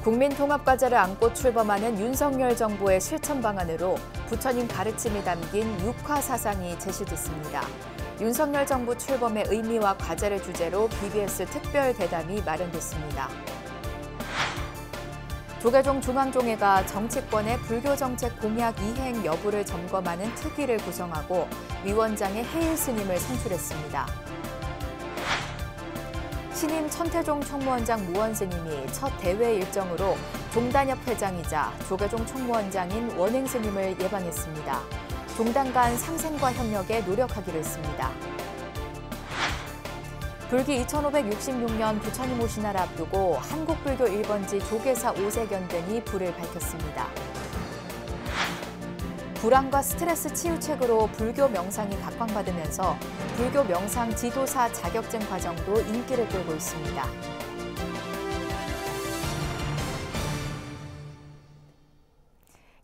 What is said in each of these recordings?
국민통합과제를 안고 출범하는 윤석열 정부의 실천 방안으로 부처님 가르침이 담긴 육화 사상이 제시됐습니다. 윤석열 정부 출범의 의미와 과제를 주제로 BBS 특별 대담이 마련됐습니다. 조계종 중앙종회가 정치권의 불교 정책 공약 이행 여부를 점검하는 특위를 구성하고 위원장의 해일 스님을 선출했습니다. 신임 천태종 총무원장 무원 스님이 첫 대회 일정으로 종단협 회장이자 조계종 총무원장인 원행 스님을 예방했습니다. 종단 간 상생과 협력에 노력하기로 했습니다. 불기 2566년 부처님 오신 날 앞두고 한국불교 1번지 조계사 오세견 등이 불을 밝혔습니다. 불안과 스트레스 치유책으로 불교 명상이 각광받으면서 불교 명상 지도사 자격증 과정도 인기를 끌고 있습니다.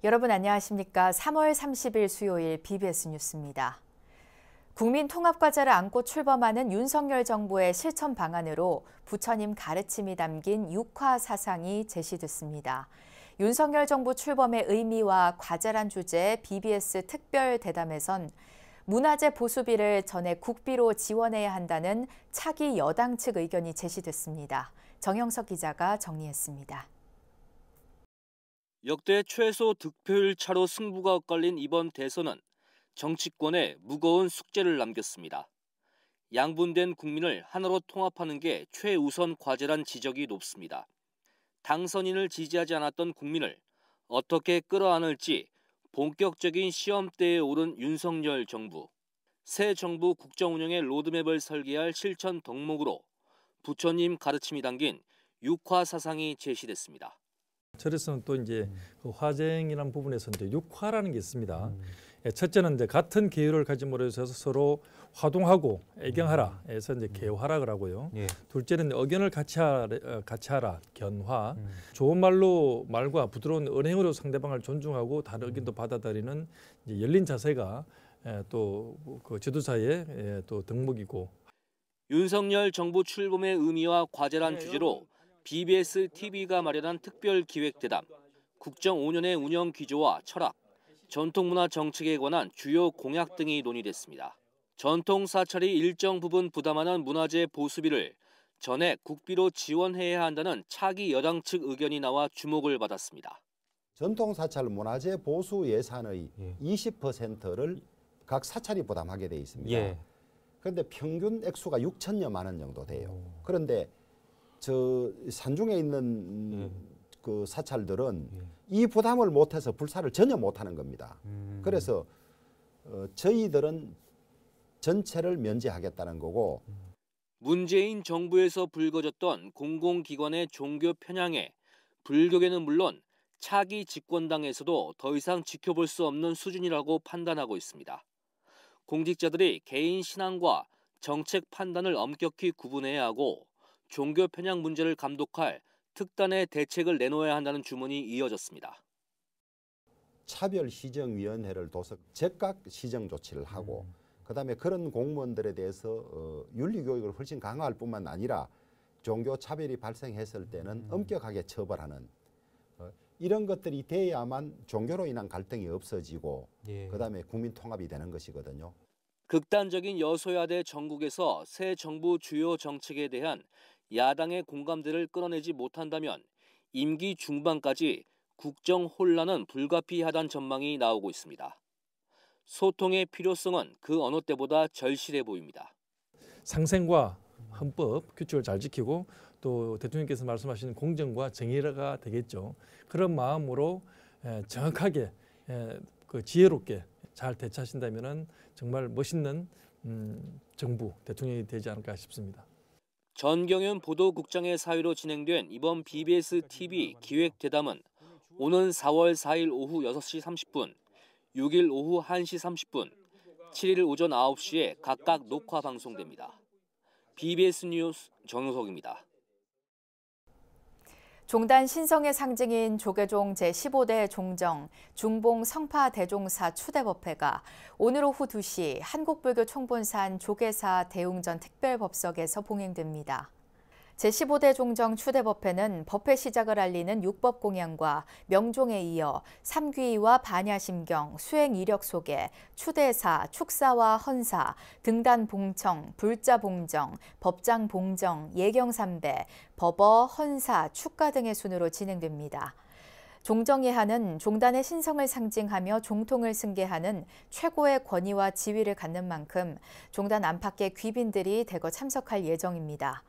여러분 안녕하십니까? 3월 30일 수요일 BBS 뉴스입니다. 국민통합과제를 안고 출범하는 윤석열 정부의 실천 방안으로 부처님 가르침이 담긴 육화 사상이 제시됐습니다. 윤석열 정부 출범의 의미와 과제란 주제의 BBS 특별 대담에선 문화재 보수비를 전액 국비로 지원해야 한다는 차기 여당 측 의견이 제시됐습니다. 정영석 기자가 정리했습니다. 역대 최소 득표율 차로 승부가 엇갈린 이번 대선은 정치권에 무거운 숙제를 남겼습니다. 양분된 국민을 하나로 통합하는 게 최우선 과제란 지적이 높습니다. 당선인을 지지하지 않았던 국민을 어떻게 끌어안을지 본격적인 시험대에 오른 윤석열 정부. 새 정부 국정 운영의 로드맵을 설계할 실천 덕목으로 부처님 가르침이 담긴 육화 사상이 제시됐습니다. 절에서는 또 이제 그 화쟁이라는 부분에서 이제 육화라는 게 있습니다. 첫째는 이제 같은 계율을 가짐으로 해서 서로 화동하고 애경하라 해서 이제 개화라 하고요. 둘째는 의견을 같이 하라 견화. 좋은 말과 부드러운 언행으로 상대방을 존중하고 다른 의견도 받아들이는 이제 열린 자세가 또 그 지도자의 또 덕목이고. 윤석열 정부 출범의 의미와 과제란 주제로 BBS TV가 마련한 특별 기획대담, 국정 5년의 운영 기조와 철학, 전통문화 정책에 관한 주요 공약 등이 논의됐습니다. 전통 사찰이 일정 부분 부담하는 문화재 보수비를 전액 국비로 지원해야 한다는 차기 여당 측 의견이 나와 주목을 받았습니다. 전통 사찰 문화재 보수 예산의 20%를 각 사찰이 부담하게 돼 있습니다. 그런데 평균 액수가 6천여만 원 정도 돼요. 그런데 저 산중에 있는 그 사찰들은 이 부담을 못해서 불사를 전혀 못하는 겁니다. 그래서 저희들은 전체를 면제하겠다는 거고. 문재인 정부에서 불거졌던 공공기관의 종교 편향에 불교계는 물론 차기 집권당에서도 더 이상 지켜볼 수 없는 수준이라고 판단하고 있습니다. 공직자들이 개인 신앙과 정책 판단을 엄격히 구분해야 하고 종교 편향 문제를 감독할 특단의 대책을 내놓아야 한다는 주문이 이어졌습니다. 차별시정위원회를 둬서 즉각 시정 조치를 하고 그다음에 그런 공무원들에 대해서 윤리교육을 훨씬 강화할 뿐만 아니라 종교 차별이 발생했을 때는 엄격하게 처벌하는 이런 것들이 돼야만 종교로 인한 갈등이 없어지고 그다음에 국민 통합이 되는 것이거든요. 극단적인 여소야대 정국에서 새 정부 주요 정책에 대한 야당의 공감대를 끌어내지 못한다면 임기 중반까지 국정 혼란은 불가피하다는 전망이 나오고 있습니다. 소통의 필요성은 그 어느 때보다 절실해 보입니다. 상생과 헌법, 규칙을 잘 지키고 또 대통령께서 말씀하시는 공정과 정의가 되겠죠. 그런 마음으로 정확하게 그 지혜롭게 잘 대처하신다면 정말 멋있는 정부, 대통령이 되지 않을까 싶습니다. 전경윤 보도국장의 사위로 진행된 이번 BBS TV 기획대담은 오는 4월 4일 오후 6시 30분, 6일 오후 1시 30분, 7일 오전 9시에 각각 녹화 방송됩니다. BBS 뉴스 정효석입니다. 종단 신성의 상징인 조계종 제15대 종정 중봉 성파 대종사 추대법회가 오늘 오후 2시 한국불교 총본산 조계사 대웅전 특별법석에서 봉행됩니다. 제15대 종정 추대법회는 법회 시작을 알리는 육법공양과 명종에 이어 삼귀와 반야심경, 수행 이력 소개, 추대사, 축사와 헌사, 등단봉청, 불자봉정, 법장봉정, 예경삼배, 법어, 헌사, 축가 등의 순으로 진행됩니다. 종정예하는 종단의 신성을 상징하며 종통을 승계하는 최고의 권위와 지위를 갖는 만큼 종단 안팎의 귀빈들이 대거 참석할 예정입니다.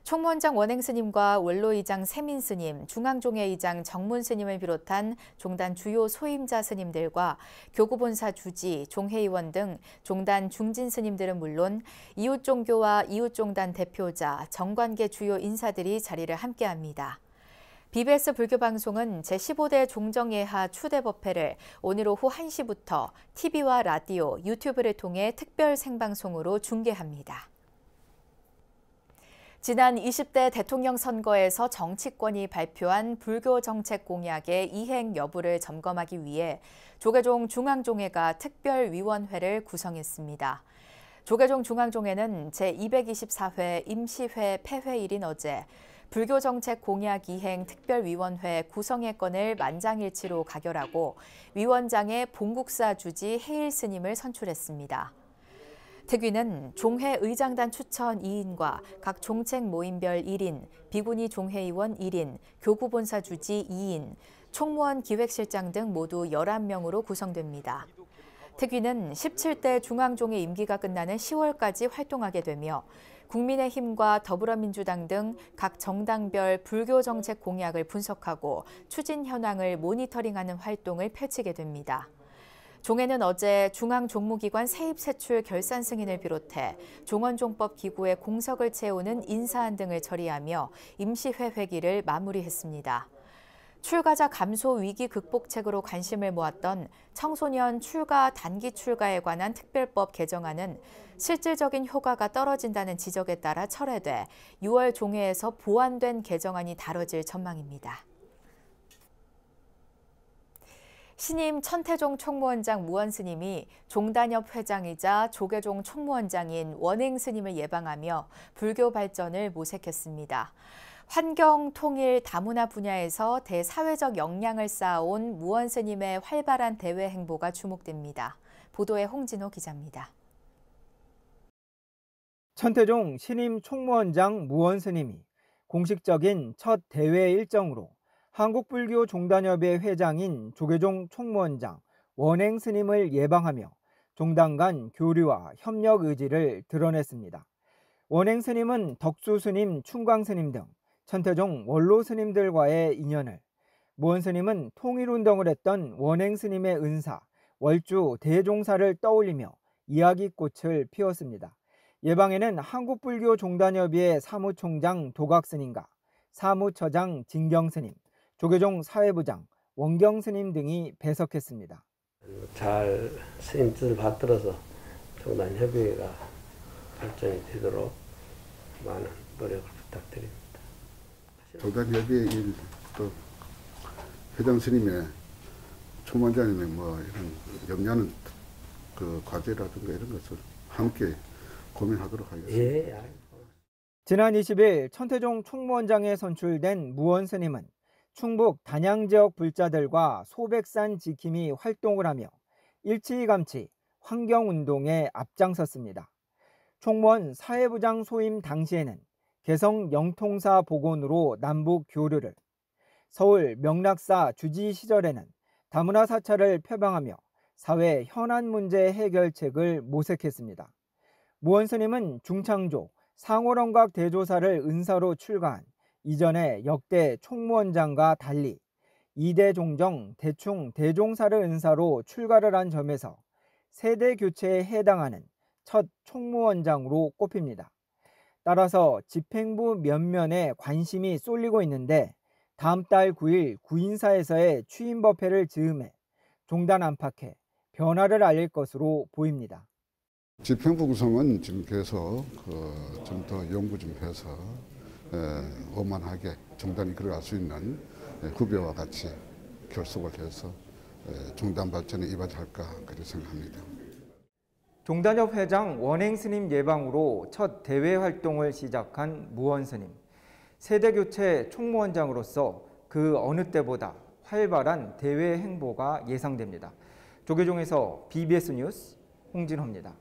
총무원장 원행스님과 원로의장 세민스님, 중앙종회의장 정문스님을 비롯한 종단 주요 소임자 스님들과 교구본사 주지, 종회의원 등 종단 중진스님들은 물론 이웃종교와 이웃종단 대표자, 정관계 주요 인사들이 자리를 함께합니다. BBS 불교방송은 제15대 종정예하 추대법회를 오늘 오후 1시부터 TV와 라디오, 유튜브를 통해 특별 생방송으로 중계합니다. 지난 20대 대통령 선거에서 정치권이 발표한 불교 정책 공약의 이행 여부를 점검하기 위해 조계종 중앙종회가 특별위원회를 구성했습니다. 조계종 중앙종회는 제224회 임시회 폐회일인 어제 불교 정책 공약 이행 특별위원회 구성의 건을 만장일치로 가결하고 위원장의 봉국사 주지 해일 스님을 선출했습니다. 특위는 종회 의장단 추천 2인과 각 종책 모임별 1인, 비구니 종회의원 1인, 교구본사 주지 2인, 총무원 기획실장 등 모두 11명으로 구성됩니다. 특위는 17대 중앙종회 임기가 끝나는 10월까지 활동하게 되며 국민의힘과 더불어민주당 등 각 정당별 불교 정책 공약을 분석하고 추진 현황을 모니터링하는 활동을 펼치게 됩니다. 종회는 어제 중앙종무기관 세입세출 결산 승인을 비롯해 종원종법 기구의 공석을 채우는 인사안 등을 처리하며 임시회 회기를 마무리했습니다. 출가자 감소 위기 극복책으로 관심을 모았던 청소년 출가 단기 출가에 관한 특별법 개정안은 실질적인 효과가 떨어진다는 지적에 따라 철회돼 6월 종회에서 보완된 개정안이 다뤄질 전망입니다. 신임 천태종 총무원장 무원스님이 종단협 회장이자 조계종 총무원장인 원행스님을 예방하며 불교 발전을 모색했습니다. 환경, 통일, 다문화 분야에서 대사회적 역량을 쌓아온 무원스님의 활발한 대외 행보가 주목됩니다. 보도에 홍진호 기자입니다. 천태종 신임 총무원장 무원스님이 공식적인 첫 대회 일정으로 한국불교종단협의 회장인 조계종 총무원장 원행스님을 예방하며 종단 간 교류와 협력 의지를 드러냈습니다. 원행스님은 덕수스님, 충광스님 등 천태종 원로스님들과의 인연을, 무원스님은 통일운동을 했던 원행스님의 은사, 월주 대종사를 떠올리며 이야기꽃을 피웠습니다. 예방에는 한국불교종단협의회 사무총장 도각스님과 사무처장 진경스님, 조계종 사회부장 원경스님 등이 배석했습니다. 잘 스님 뜻을 받들어서 종단협의회가 발전이 되도록 많은 노력을 부탁드립니다. 종단협의회 또 회장 스님의 총무원장님의 이런 역량은 그 과제라든가 이런 것을 함께 고민하도록 하겠습니다. 예. 지난 20일 천태종 총무원장에 선출된 무원스님은 충북 단양 지역 불자들과 소백산 지킴이 활동을 하며 일치감치 환경운동에 앞장섰습니다. 총무원 사회부장 소임 당시에는 개성 영통사 복원으로 남북 교류를, 서울 명락사 주지 시절에는 다문화 사찰을 표방하며 사회 현안 문제 해결책을 모색했습니다. 무원스님은 중창조 상호령각 대조사를 은사로 출가한 이전의 역대 총무원장과 달리 2대 종정 대충 대종사를 은사로 출가를 한 점에서 세대 교체에 해당하는 첫 총무원장으로 꼽힙니다. 따라서 집행부 면면에 관심이 쏠리고 있는데 다음 달 9일 구인사에서의 취임법회를 즈음해 종단 안팎에 변화를 알릴 것으로 보입니다. 집행부 구성은 지금 계속 좀 더 연구 좀 해서 원만하게 종단이 걸어갈 수 있는 후배와 같이 결속을 해서 종단 발전에 이바지할까 그렇게 생각합니다. 종단협 회장 원행스님 예방으로 첫 대외 활동을 시작한 무원스님. 세대교체 총무원장으로서 그 어느 때보다 활발한 대외 행보가 예상됩니다. 조계종에서 BBS 뉴스 홍진호입니다.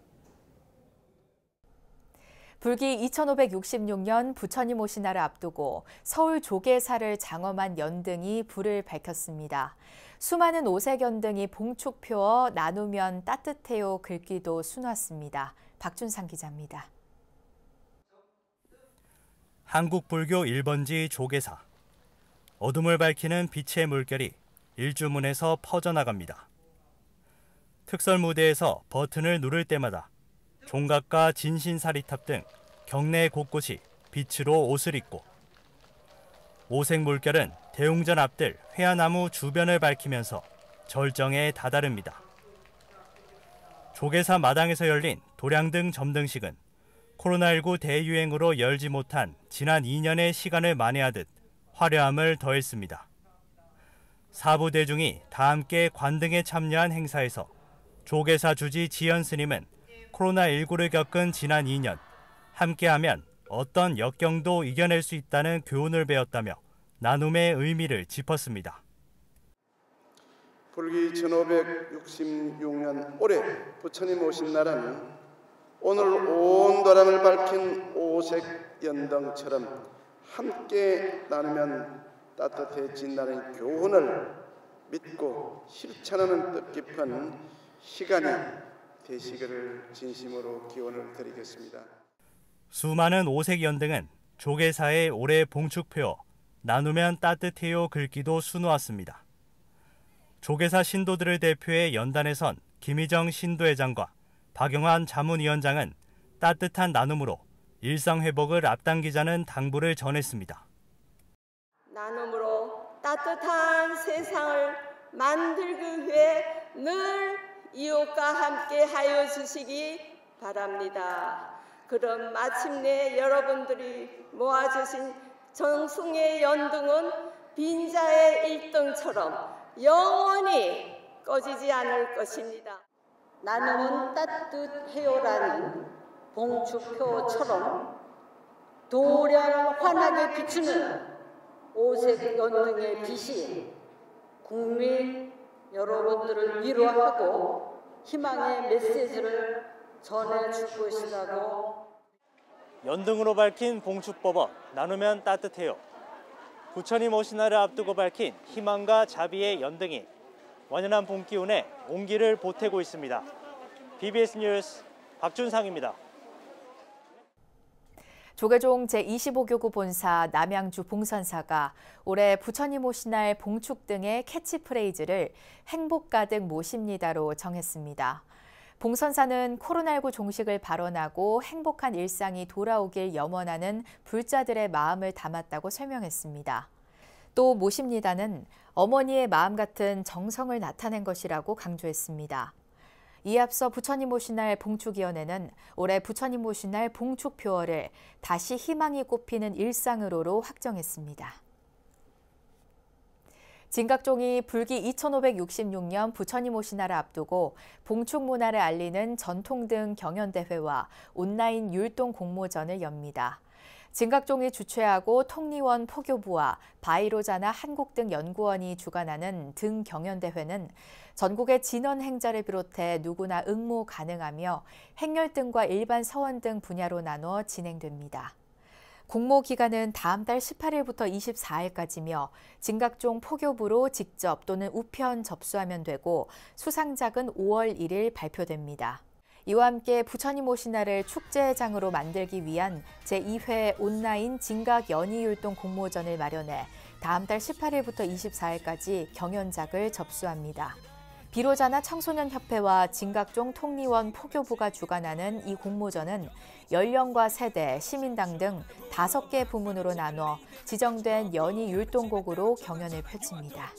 불기 2566년 부처님 오신 날을 앞두고 서울 조계사를 장엄한 연등이 불을 밝혔습니다. 수많은 오색 연등이 봉축 펴어 나누면 따뜻해요 글귀도 수놓았습니다. 박준상 기자입니다. 한국 불교 1번지 조계사. 어둠을 밝히는 빛의 물결이 일주문에서 퍼져나갑니다. 특설 무대에서 버튼을 누를 때마다 종각과 진신사리탑 등 경내 곳곳이 빛으로 옷을 입고 오색 물결은 대웅전 앞들 회화나무 주변을 밝히면서 절정에 다다릅니다. 조계사 마당에서 열린 도량등 점등식은 코로나19 대유행으로 열지 못한 지난 2년의 시간을 만회하듯 화려함을 더했습니다. 사부 대중이 다 함께 관등에 참여한 행사에서 조계사 주지 지연 스님은 코로나19를 겪은 지난 2년, 함께하면 어떤 역경도 이겨낼 수 있다는 교훈을 배웠다며 나눔의 의미를 짚었습니다. 불기 1566년 올해 부처님 오신 날은 오늘 온 도량을 밝힌 오색 연등처럼 함께 나누면 따뜻해진다는 교훈을 믿고 실천하는 뜻깊은 시간이 되시기를 진심으로 기원을 드리겠습니다. 수많은 오색 연등은 조계사의 올해 봉축표 나누면 따뜻해요 글귀도 수놓았습니다. 조계사 신도들을 대표해 연단에 선 김희정 신도회장과 박영환 자문위원장은 따뜻한 나눔으로 일상회복을 앞당기자는 당부를 전했습니다. 나눔으로 따뜻한 세상을 만들기 위해 늘 이웃과 함께 하여 주시기 바랍니다. 그럼 마침내 여러분들이 모아주신 정승의 연등은 빈자의 일등처럼 영원히 꺼지지 않을 것입니다. 나눔은 따뜻해요라는 봉축표처럼 도량을 환하게 비추는 오색 연등의 빛이 국민 여러분들을 위로하고 희망의 메시지를 전해줄 것이라고. 연등으로 밝힌 봉축법어 나누면 따뜻해요. 부처님 오신 날을 앞두고 밝힌 희망과 자비의 연등이 완연한 봄 기운에 온기를 보태고 있습니다. BBS 뉴스 박준상입니다. 조계종 제25교구 본사 남양주 봉선사가 올해 부처님 오신 날 봉축 등의 캐치프레이즈를 행복 가득 모십니다로 정했습니다. 봉선사는 코로나19 종식을 발언하고 행복한 일상이 돌아오길 염원하는 불자들의 마음을 담았다고 설명했습니다. 또 모십니다는 어머니의 마음 같은 정성을 나타낸 것이라고 강조했습니다. 이에 앞서 부처님 오신 날 봉축위원회는 올해 부처님 오신 날 봉축표어를 다시 희망이 꽃피는 일상으로로 확정했습니다. 진각종이 불기 2566년 부처님 오신 날을 앞두고 봉축 문화를 알리는 전통등 경연대회와 온라인 율동 공모전을 엽니다. 진각종이 주최하고 통리원 포교부와 바이로자나 한국 등 연구원이 주관하는 등 경연대회는 전국의 진원 행자를 비롯해 누구나 응모 가능하며 행렬등과 일반 서원 등 분야로 나눠 진행됩니다. 공모 기간은 다음 달 18일부터 24일까지며 진각종 포교부로 직접 또는 우편 접수하면 되고 수상작은 5월 1일 발표됩니다. 이와 함께 부처님 오신 날을 축제장으로 만들기 위한 제2회 온라인 진각 연희율동 공모전을 마련해 다음 달 18일부터 24일까지 경연작을 접수합니다. 비로자나 청소년협회와 진각종 통리원 포교부가 주관하는 이 공모전은 연령과 세대, 시민당 등 5개 부문으로 나눠 지정된 연희 율동곡으로 경연을 펼칩니다.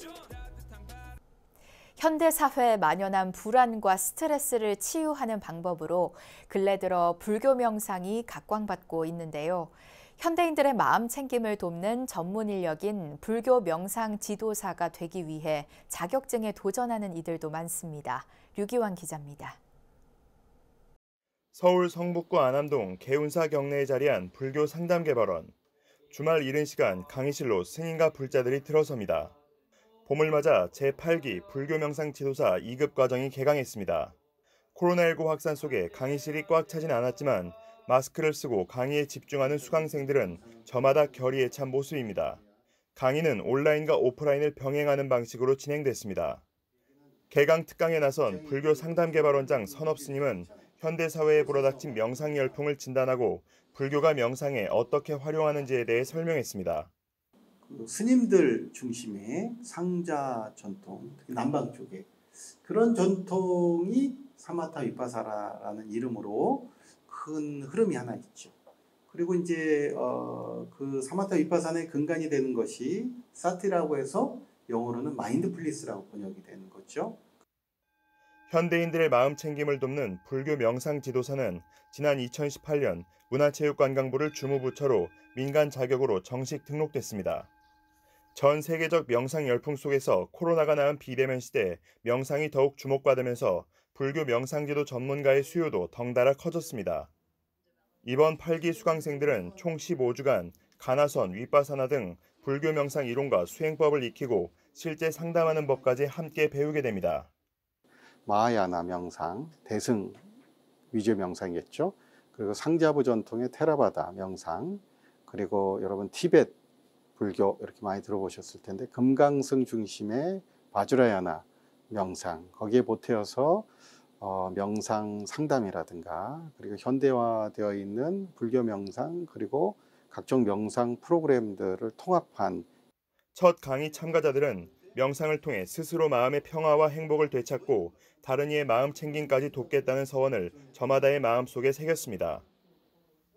현대사회에 만연한 불안과 스트레스를 치유하는 방법으로 근래 들어 불교 명상이 각광받고 있는데요. 현대인들의 마음 챙김을 돕는 전문 인력인 불교 명상 지도사가 되기 위해 자격증에 도전하는 이들도 많습니다. 류기환 기자입니다. 서울 성북구 안암동 개운사 경내에 자리한 불교 상담개발원. 주말 이른 시간 강의실로 스님과 불자들이 들어섭니다. 봄을 맞아 제8기 불교 명상 지도사 2급 과정이 개강했습니다. 코로나19 확산 속에 강의실이 꽉 차진 않았지만 마스크를 쓰고 강의에 집중하는 수강생들은 저마다 결의에 찬 모습입니다. 강의는 온라인과 오프라인을 병행하는 방식으로 진행됐습니다. 개강 특강에 나선 불교 상담개발원장 선업 스님은 현대사회에 불어닥친 명상 열풍을 진단하고 불교가 명상에 어떻게 활용하는지에 대해 설명했습니다. 스님들 중심의 상자 전통, 특히 남방 쪽에 그런 전통이 사마타 위파사라라는 이름으로 큰 흐름이 하나 있죠. 그리고 이제 그 사마타 위파사의 근간이 되는 것이 사티라고 해서 영어로는 마인드풀리스라고 번역이 되는 거죠. 현대인들의 마음 챙김을 돕는 불교 명상 지도사는 지난 2018년 문화체육관광부를 주무부처로 민간 자격으로 정식 등록됐습니다. 전 세계적 명상 열풍 속에서 코로나가 낳은 비대면 시대 명상이 더욱 주목받으면서 불교 명상지도 전문가의 수요도 덩달아 커졌습니다. 이번 8기 수강생들은 총 15주간 가나선, 위파사나 등 불교 명상 이론과 수행법을 익히고 실제 상담하는 법까지 함께 배우게 됩니다. 마하야나 명상, 대승 위주 명상이겠죠. 그리고 상자부 전통의 테라바다 명상, 그리고 여러분 티벳 불교 이렇게 많이 들어보셨을 텐데 금강승 중심의 바주라야나 명상, 거기에 보태어서 명상 상담이라든가 그리고 현대화되어 있는 불교 명상 그리고 각종 명상 프로그램들을 통합한 첫 강의 참가자들은 명상을 통해 스스로 마음의 평화와 행복을 되찾고 다른 이의 마음 챙김까지 돕겠다는 서원을 저마다의 마음속에 새겼습니다.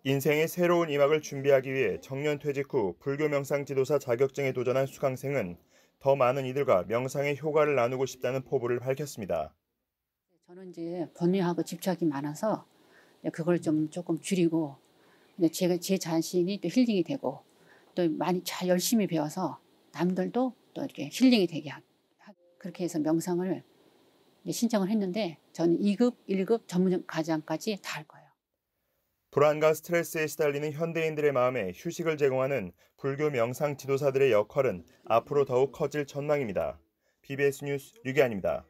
인생의 새로운 이막을 준비하기 위해 정년 퇴직 후 불교 명상 지도사 자격증에 도전한 수강생은 더 많은 이들과 명상의 효과를 나누고 싶다는 포부를 밝혔습니다. 저는 이제 번뇌하고 집착이 많아서 그걸 조금 줄이고 제 자신이 또 힐링이 되고 또 많이 잘 열심히 배워서 남들도 또 이렇게 힐링이 되게 하고 그렇게 해서 명상을 신청을 했는데 저는 2급, 1급 전문 과정까지 다 할 거예요. 불안과 스트레스에 시달리는 현대인들의 마음에 휴식을 제공하는 불교 명상 지도사들의 역할은 앞으로 더욱 커질 전망입니다. BBS 뉴스 류기환입니다.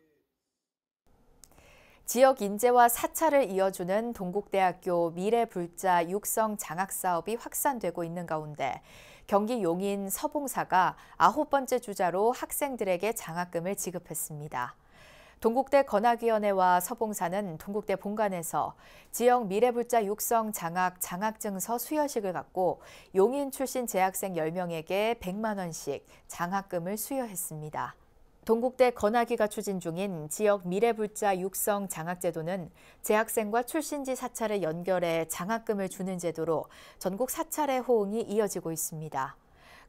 지역 인재와 사찰을 이어주는 동국대학교 미래불자 육성 장학사업이 확산되고 있는 가운데 경기 용인 서봉사가 9번째 주자로 학생들에게 장학금을 지급했습니다. 동국대 건학위원회와 서봉사는 동국대 본관에서 지역 미래불자 육성 장학 장학증서 수여식을 갖고 용인 출신 재학생 10명에게 100만 원씩 장학금을 수여했습니다. 동국대 건학위가 추진 중인 지역 미래불자 육성 장학제도는 재학생과 출신지 사찰을 연결해 장학금을 주는 제도로 전국 사찰의 호응이 이어지고 있습니다.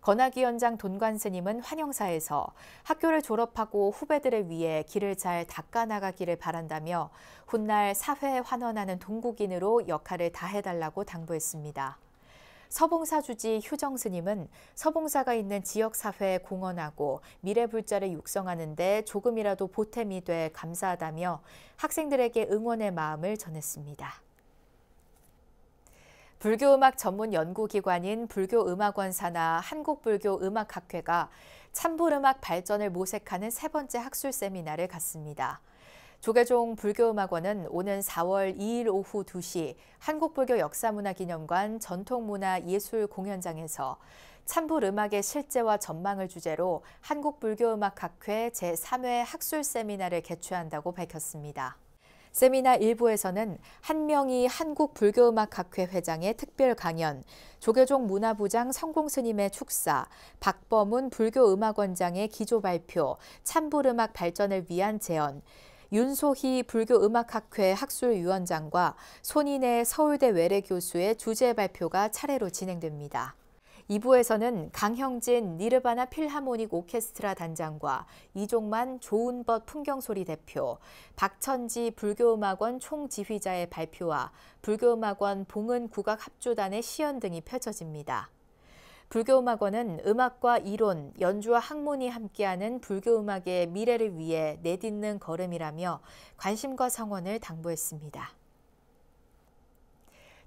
건학위원장 돈관 스님은 환영사에서 학교를 졸업하고 후배들을 위해 길을 잘 닦아나가기를 바란다며 훗날 사회에 환원하는 동국인으로 역할을 다해달라고 당부했습니다. 서봉사 주지 효정 스님은 서봉사가 있는 지역사회에 공헌하고 미래불자를 육성하는 데 조금이라도 보탬이 돼 감사하다며 학생들에게 응원의 마음을 전했습니다. 불교음악 전문 연구기관인 불교음악원 산하 한국불교음악학회가 찬불음악 발전을 모색하는 3번째 학술 세미나를 갖습니다. 조계종 불교음악원은 오는 4월 2일 오후 2시 한국불교역사문화기념관 전통문화예술공연장에서 찬불음악의 실제와 전망을 주제로 한국불교음악학회 제3회 학술 세미나를 개최한다고 밝혔습니다. 세미나 1부에서는 한명희 한국불교음악학회 회장의 특별 강연, 조계종 문화부장 성공스님의 축사, 박범훈 불교음악원장의 기조 발표, 찬불음악 발전을 위한 제언, 윤소희 불교음악학회 학술위원장과 손인혜 서울대 외래교수의 주제 발표가 차례로 진행됩니다. 2부에서는 강형진 니르바나 필하모닉 오케스트라 단장과 이종만 조은벗 풍경소리 대표, 박천지 불교음악원 총지휘자의 발표와 불교음악원 봉은 국악합주단의 시연 등이 펼쳐집니다. 불교음악원은 음악과 이론, 연주와 학문이 함께하는 불교음악의 미래를 위해 내딛는 걸음이라며 관심과 성원을 당부했습니다.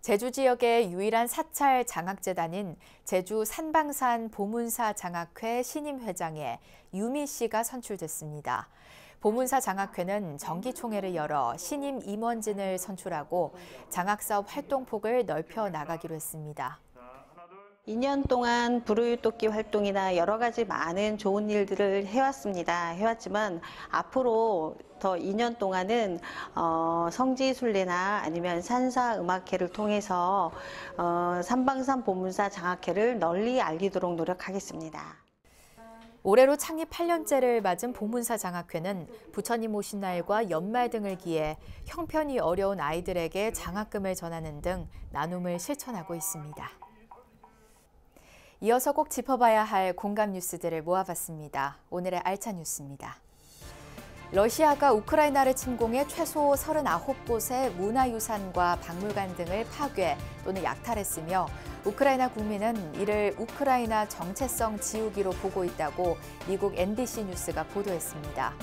제주 지역의 유일한 사찰 장학재단인 제주 산방산 보문사 장학회 신임 회장에 유미 씨가 선출됐습니다. 보문사 장학회는 정기총회를 열어 신임 임원진을 선출하고 장학사업 활동폭을 넓혀 나가기로 했습니다. 2년 동안 불우이웃돕기 활동이나 여러 가지 많은 좋은 일들을 해왔지만 앞으로 더 2년 동안은 성지순례나 아니면 산사음악회를 통해서 산방산 보문사 장학회를 널리 알리도록 노력하겠습니다. 올해로 창립 8년째를 맞은 보문사 장학회는 부처님 오신 날과 연말 등을 기해 형편이 어려운 아이들에게 장학금을 전하는 등 나눔을 실천하고 있습니다. 이어서 꼭 짚어봐야 할 공감 뉴스들을 모아봤습니다. 오늘의 알찬 뉴스입니다. 러시아가 우크라이나를 침공해 최소 39곳의 문화유산과 박물관 등을 파괴 또는 약탈했으며 우크라이나 국민은 이를 우크라이나 정체성 지우기로 보고 있다고 미국 NBC 뉴스가 보도했습니다.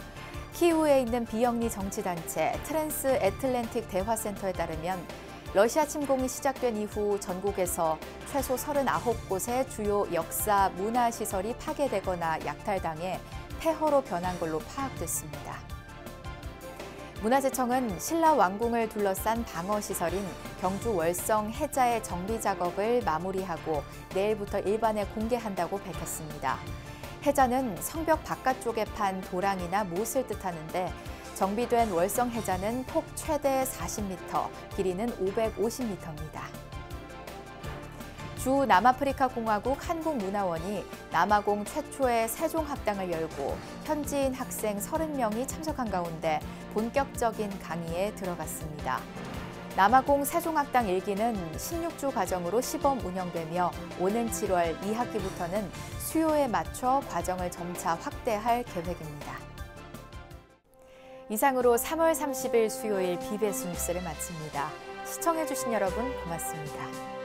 키이우에 있는 비영리 정치단체 트랜스 애틀랜틱 대화센터에 따르면 러시아 침공이 시작된 이후 전국에서 최소 39곳의 주요 역사, 문화시설이 파괴되거나 약탈당해 폐허로 변한 걸로 파악됐습니다. 문화재청은 신라 왕궁을 둘러싼 방어시설인 경주 월성 해자의 정비 작업을 마무리하고 내일부터 일반에 공개한다고 밝혔습니다. 해자는 성벽 바깥쪽에 판 도랑이나 못을 뜻하는데 정비된 월성 해자는 폭 최대 40m, 길이는 550m입니다. 주 남아프리카 공화국 한국문화원이 남아공 최초의 세종학당을 열고 현지인 학생 30명이 참석한 가운데 본격적인 강의에 들어갔습니다. 남아공 세종학당 1기는 16주 과정으로 시범 운영되며 오는 7월 2학기부터는 수요에 맞춰 과정을 점차 확대할 계획입니다. 이상으로 3월 30일 수요일 BBS 뉴스를 마칩니다. 시청해주신 여러분 고맙습니다.